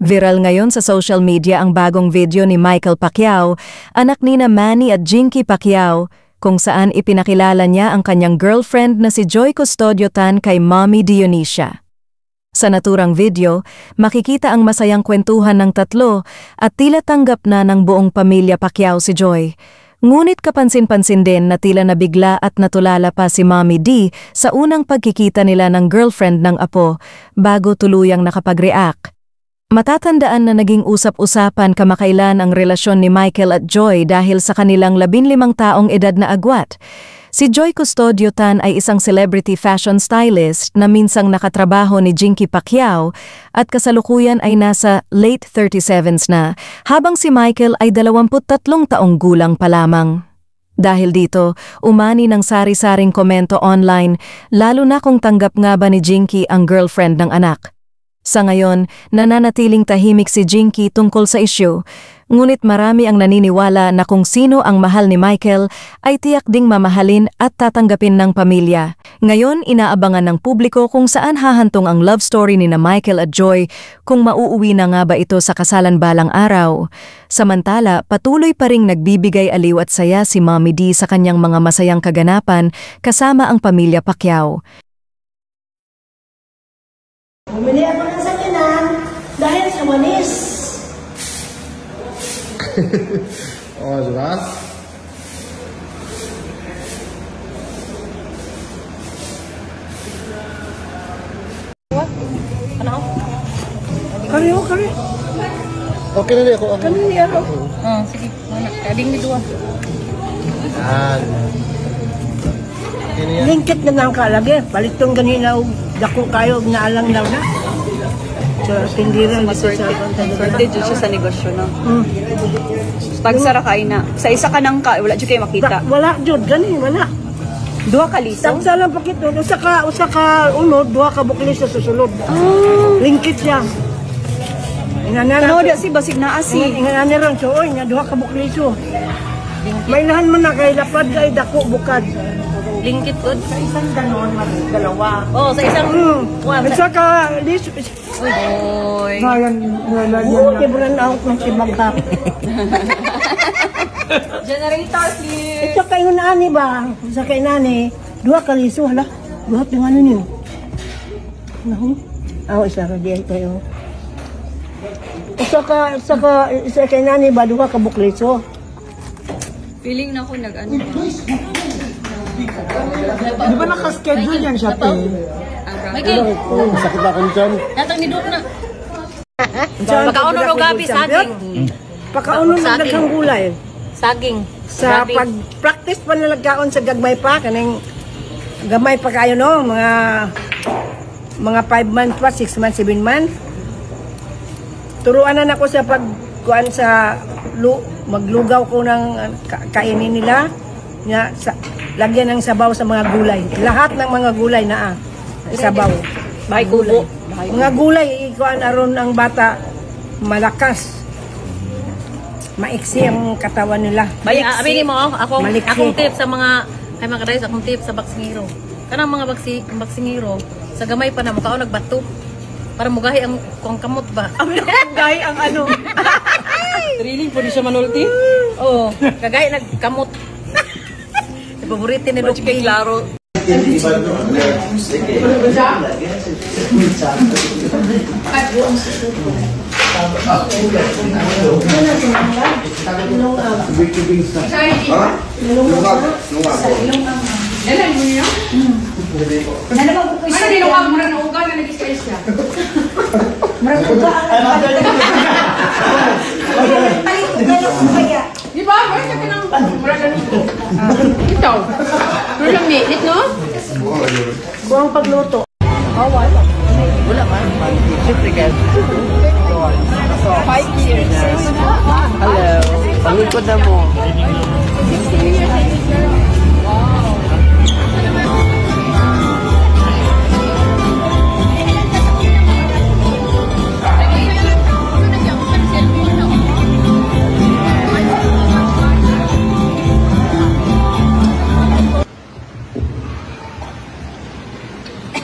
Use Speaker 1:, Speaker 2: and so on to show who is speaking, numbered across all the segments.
Speaker 1: Viral ngayon sa social media ang bagong video ni Michael Pacquiao, anak nina Manny at Jinky Pacquiao, kung saan ipinakilala niya ang kanyang girlfriend na si Joy Custodio Tan kay Mommy Dionisia. Sa naturang video, makikita ang masayang kwentuhan ng tatlo at tila tanggap na ng buong pamilya Pacquiao si Joy. Ngunit kapansin-pansin din na tila nabigla at natulala pa si Mommy D sa unang pagkikita nila ng girlfriend ng apo bago tuluyang nakapag-react. Matatandaan na naging usap-usapan kamakailan ang relasyon ni Michael at Joy dahil sa kanilang 15 taong edad na agwat. Si Joy Custodio Tan ay isang celebrity fashion stylist na minsang nakatrabaho ni Jinky Pacquiao at kasalukuyan ay nasa late 37s na, habang si Michael ay 23 taong gulang pa lamang. Dahil dito, umani ng sari-saring komento online, lalo na kung tanggap nga ba ni Jinky ang girlfriend ng anak. Sa ngayon, nananatiling tahimik si Jinky tungkol sa issue, ngunit marami ang naniniwala na kung sino ang mahal ni Michael ay tiyak ding mamahalin at tatanggapin ng pamilya. Ngayon, inaabangan ng publiko kung saan hahantong ang love story ni na Michael at Joy, kung mauuwi na nga ba ito sa kasalan balang araw. Samantala, patuloy pa ring nagbibigay aliw at saya si Mommy D sa kanyang mga masayang kaganapan kasama ang pamilya Pacquiao.
Speaker 2: Bumili ako ng sakinan dahil sa walis.
Speaker 3: Oh, diba?
Speaker 2: What? Ano? Kari.
Speaker 3: Okay na ako.
Speaker 2: Kani ako. Sige. Kading ni dua. Lingkit na nang kalagi. Baliktong ganina og dako kayo na alang daw na. So, tindiran
Speaker 4: Maswerte dyan siya sa negosyo, no? Pag sara ka na, sa isa ka nang ka, wala dyan kayo makita.
Speaker 2: Wala dyan, gani, wala.
Speaker 4: Dua ka liso?
Speaker 2: Taksa lang pakito. Usa ka unod, duha ka buklis sa susunod. Lingkit siya.
Speaker 4: Ano dia si basig na asi?
Speaker 2: Ingana ron, so, oy, nga duha ka buklis so. May lahan man na kay lapad kay dako bukad.
Speaker 4: Lingkit good?
Speaker 2: Sa isang ganon, dalawa.
Speaker 4: Oh, sa isang...
Speaker 2: Isa ka, liso.
Speaker 4: Uy.
Speaker 2: Kibran out ng sibagkap.
Speaker 4: Generator, please.
Speaker 2: Ito kayo nani ba? Sa kay nani, duha ka liso, hala. Duha ng ano niyo? Isa ka diyan kayo. Isa kay nani ba, duha ka bukliso?
Speaker 4: Feeling na ako nag-ano ba?
Speaker 2: Di ba nakaschedule yan siya, Pin?
Speaker 4: Michael!
Speaker 3: Sakit ako dyan.
Speaker 4: Natang nidok na. Pagkauno ng gabi, saging.
Speaker 2: Pagkauno ng daghang gulay.
Speaker 4: Saging.
Speaker 2: Sa pag-practice pa nalagkaon sa gagmay pa, kanang gamay pa kayo no, mga 5 months pa, 6 months, 7 months. Turuan na ako sa pagkuan sa maglugaw ko ng kainin nila. Lagyan ng sabaw sa mga gulay. Lahat ng mga gulay na sabaw.
Speaker 4: Bahay kubo.
Speaker 2: Mga gulay, ikuan aron ang bata malakas. Maiksi ang katawan nila.
Speaker 4: Abinin mo, akong tip sa mga kadayos, akong tip sa baksingiro. Kanang mga baksingiro, sa gamay pa na mukha nagbato. Para mugahi ang kamot ba? Mugahi ang ano?
Speaker 5: Really? Pwede siya manulti?
Speaker 4: Oo. Kagahi nagkamot. Paborito ni Doc kay Laro.
Speaker 5: Di ba? Wala ka ng ito. Pero lang minute, no?
Speaker 2: Kuwang pagluto.
Speaker 5: Wala man. Siyempre guys. 5 years. Hello. Pangikod na mo.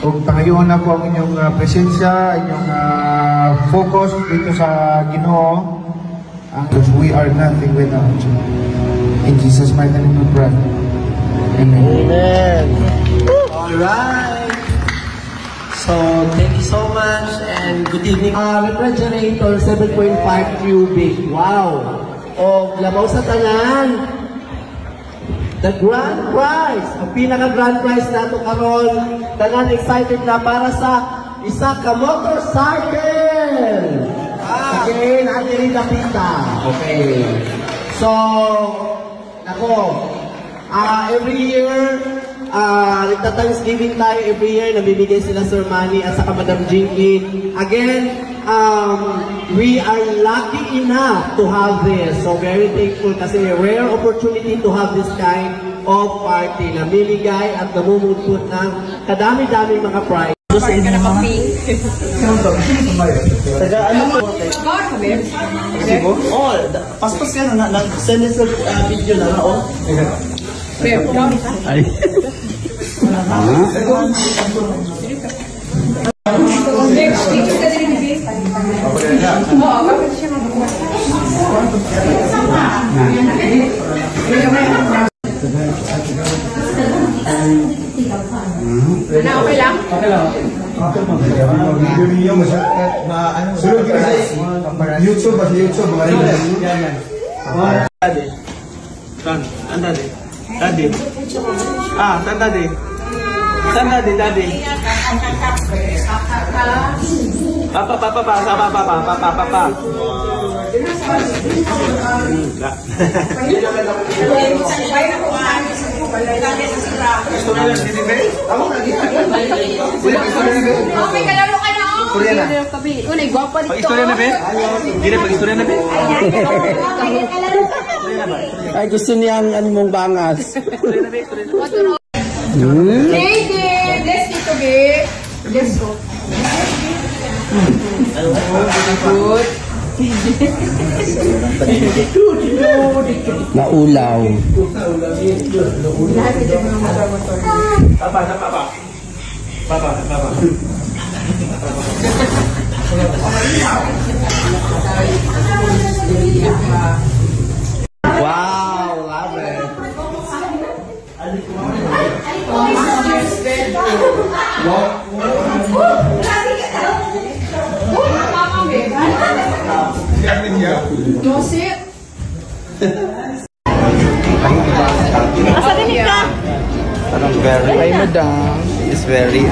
Speaker 3: Kung Palagiwan na po ang inyong presensya, inyong focus dito sa Ginoo. Because we are nothing without you. In Jesus' mighty name we pray. Amen.
Speaker 5: Amen. Alright. So, thank you so much and good evening. Refrigerator 7.5 cubic. Wow. O, labaw sa tanan. The grand prize. Ang pinaka-grand prize nato karon. Tanan excited na para sa isa ka motorcycle. Okay, natin napita. Okay. So, every year, nagta-Thanksgiving tayo every year, nabibigay sila Sir Manny at saka Madam Jinky. Again, we are lucky enough to have this. So, very thankful kasi rare opportunity to have this kind of party na bibigay at namumutput ng kadami-daming mga prize.
Speaker 6: Taga ano po? Oh, paspas ka na, nag-send it sa video na oh. Ay.
Speaker 4: Okay lang?
Speaker 3: Okay lang. Video niyo sunod ka sa YouTube, mga rin.
Speaker 6: Daddy. Tan daddy. Daddy. Tan daddy. Tan daddy, daddy. Papa.
Speaker 4: Okay, kalaro ka na ako.
Speaker 6: Istorya na.
Speaker 4: Unay, gwapa dito.
Speaker 6: Pag-istorya na, Ben? Hindi na, pag-istorya na, Ben?
Speaker 5: Ay, gusto niya ang ano mong bangas.
Speaker 4: Lady, bless dito, be. Bless ko. Good.
Speaker 5: Naulaw.
Speaker 6: Papa.
Speaker 5: Wow, love it.
Speaker 4: Asa din ka?
Speaker 5: Parang very, hi madam. It's very,